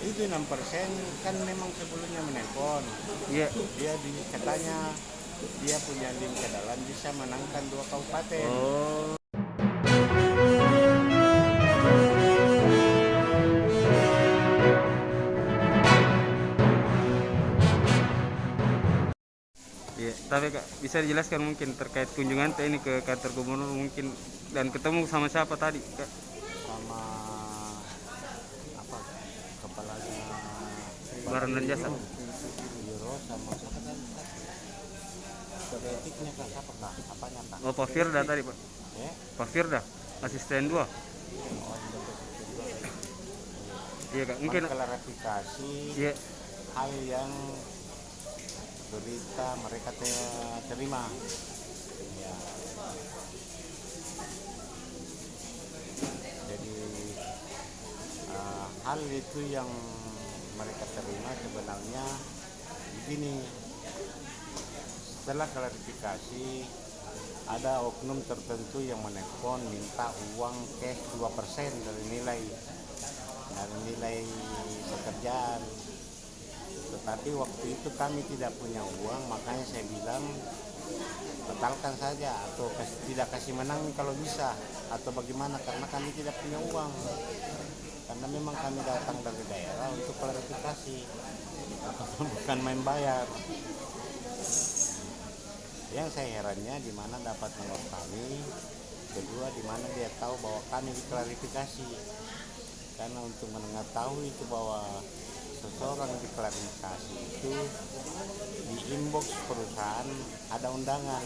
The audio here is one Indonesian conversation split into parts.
Itu 6% kan memang sebelumnya menelpon. Iya. Katanya dia punya link ke dalam bisa menangkan 2 kabupaten. Oh. Iya, tapi Kak, bisa dijelaskan mungkin terkait kunjungan teh ini ke kantor gubernur mungkin dan ketemu sama siapa tadi, Kak? Sama apa kepalanya Barang dan jasa. biro sama siapa kan kode etiknya kan siapa kak apanya kak Oh, Pak Firda tadi, Pak. ya Pak Firda, asisten 2. oh itu Iya, Kak. Mungkin mengklarifikasi iya. hal yang berita mereka terima ya. Jadi hal itu yang mereka terima sebenarnya begini, setelah klarifikasi ada oknum tertentu yang menelpon minta uang cash 2% dari nilai pekerjaan. Tetapi waktu itu kami tidak punya uang, makanya saya bilang batalkan saja atau tidak kasih menang kalau bisa atau bagaimana, karena kami tidak punya uang. Karena memang kami datang dari daerah untuk klarifikasi, bukan main bayar. Yang saya herannya di mana dapat nomor kami, kedua di mana dia tahu bahwa kami diklarifikasi. Karena untuk mengetahui itu bahwa seseorang diklarifikasi itu di inbox perusahaan ada undangan.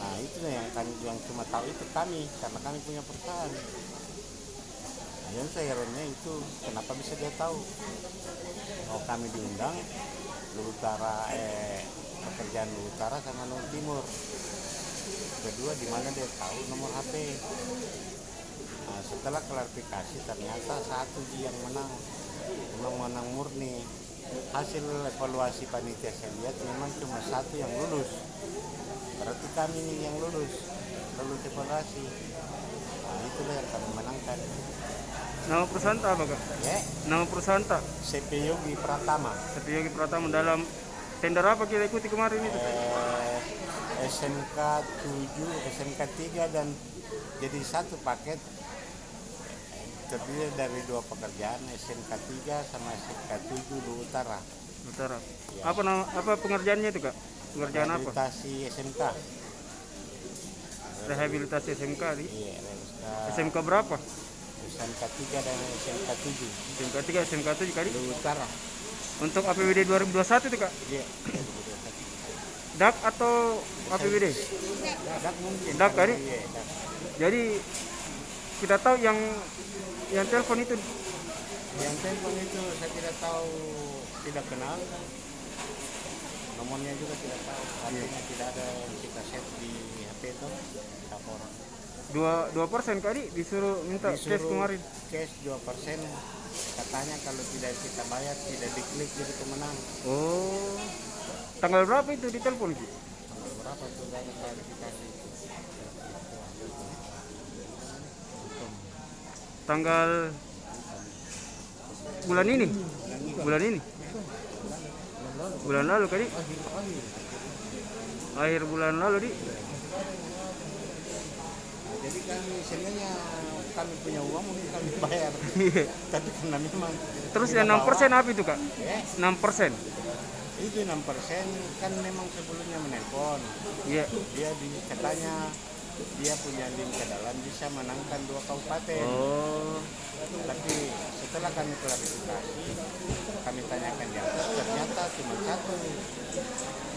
Nah itu yang cuma tahu itu kami, karena kami punya perusahaan. Nah, yang saya herannya itu kenapa bisa dia tahu kalau kami diundang Lu Utara pekerjaan Lu Utara sama Lu Timur. Kedua di mana dia tahu nomor HP. Nah, setelah klarifikasi ternyata satu yang menang, memang menang murni. Hasil evaluasi panitia saya lihat memang cuma satu yang lulus. Berarti kami ini yang lulus evaluasi. Nah, itulah yang kami menangkan. Nama perusahaan tak apa, Kak? Ya, Nama perusahaan tak? CP Yogi Pratama. CP Yogi Pratama. Dalam tender apa kita ikuti kemarin itu? SMK 7, SMK 3 dan jadi satu paket terdiri dari 2 pekerjaan, SMK 3 sama SMK 7 Lu Utara. Utara. Ya. Apa pengerjaannya itu, Kak? Pengerjaan apa? Rehabilitasi SMK. Rehabilitasi SMK nih. Iya, SMK berapa? SMK 3 dan SMK 7 SMK 3, SMK 7 kali. Lu Utara. Untuk APBD 2021 itu, Kak? Iya. DAK atau APBD? DAK mungkin. DAK kali. Iya, DAK. Jadi kita tahu yang telepon itu. Yang telepon itu saya tidak tahu, tidak kenal. Nomornya juga tidak tahu. Artinya tidak ada yang kita set di HP itu. Lapor. 2% kali disuruh minta cash kemarin. Cash 2%. Katanya kalau tidak kita bayar tidak diklik jadi pemenang. Oh. Tanggal berapa itu ditelepon itu? Tanggal berapa itu ada klarifikasi? Tanggal bulan ini. Bulan ini. Bulan lalu kali. Akhir bulan lalu di. Jadi kami sebenarnya kami punya uang mungkin kami bayar. Tapi karena memang. Terus yang 6% apa itu, Kak? 6%. Itu 6% kan memang sebelumnya menelpon. Iya. Katanya dia punya link ke dalam bisa menangkan 2 kabupaten. Oh. Tapi setelah kami klarifikasi, kami tanyakan di atas, ternyata cuma satu.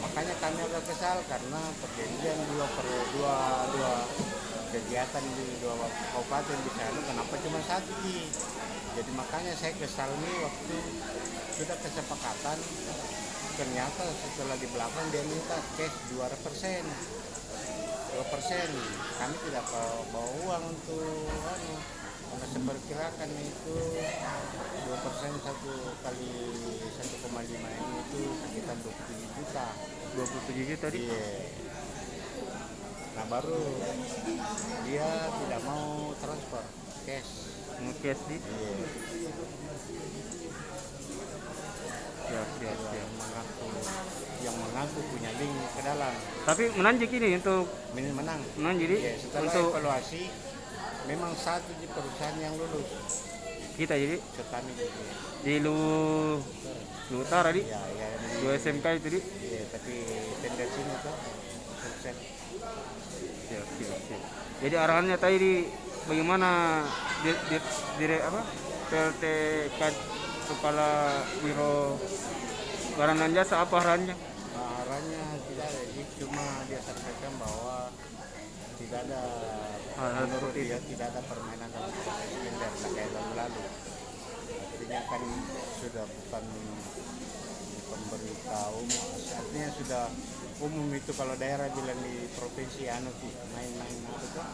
Makanya kami agak kesal karena perjanjian dua kegiatan di 2 kabupaten di sana, kenapa cuma satu sih? Jadi makanya saya kesal nih waktu sudah kesepakatan, ternyata setelah di belakang dia minta cash 2%. Kami tidak bawa uang untuk karena seperkirakan itu 2% 1 kali 1,5 ini itu sekitar 27 juta. 27 juta tadi. Iya. Nah baru dia tidak mau transfer cash. Mau cash di. Iya. yang mengaku punya link ke dalam. Tapi menanjak ini untuk Menang. jadi Ya, setelah untuk evaluasi memang satu di perusahaan yang lulus kita jadi Setani gitu. di Lu Utara di Ya, ya, dua SMK itu di. ya, tapi tender sini tuh sukses. Siap, siap, siap. Jadi arahannya tadi bagaimana apa PLT Kepala Biro Barang dan Jasa apa arahannya? Arahnya tidak ada, jadi cuma dia sampaikan bahwa tidak ada Hal-hal menurut seperti dia tidak ada permainan dalam proses tender kayak lalu. Artinya kan sudah bukan pemberitahu, artinya sudah umum itu kalau daerah bilang di provinsi anu main-main itu tuh.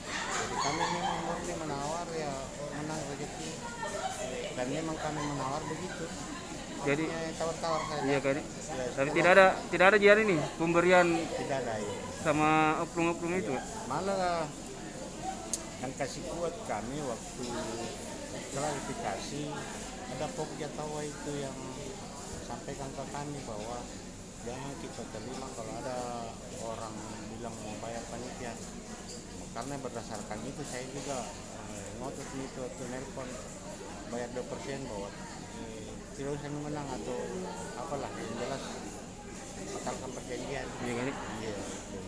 Jadi kami memang murni menawar ya menang rezeki dan memang kami menawar begitu. Jadi Tawar-tawar saja. iya kan? Ya, Tapi setelah- tidak ada jadi nih pemberian tidak ada ya. sama oknum-oknum itu. Malah yang kasih kuat kami waktu klarifikasi ada Pokja Tawa itu yang sampaikan ke kami bahwa jangan kita terima kalau ada orang bilang mau bayar panitia, karena berdasarkan itu saya juga ngotot itu waktu nelpon bayar 2% bahwa tidak usah menang atau apalah yang jelas batalkan perjanjian. Iya kan? Iya, betul.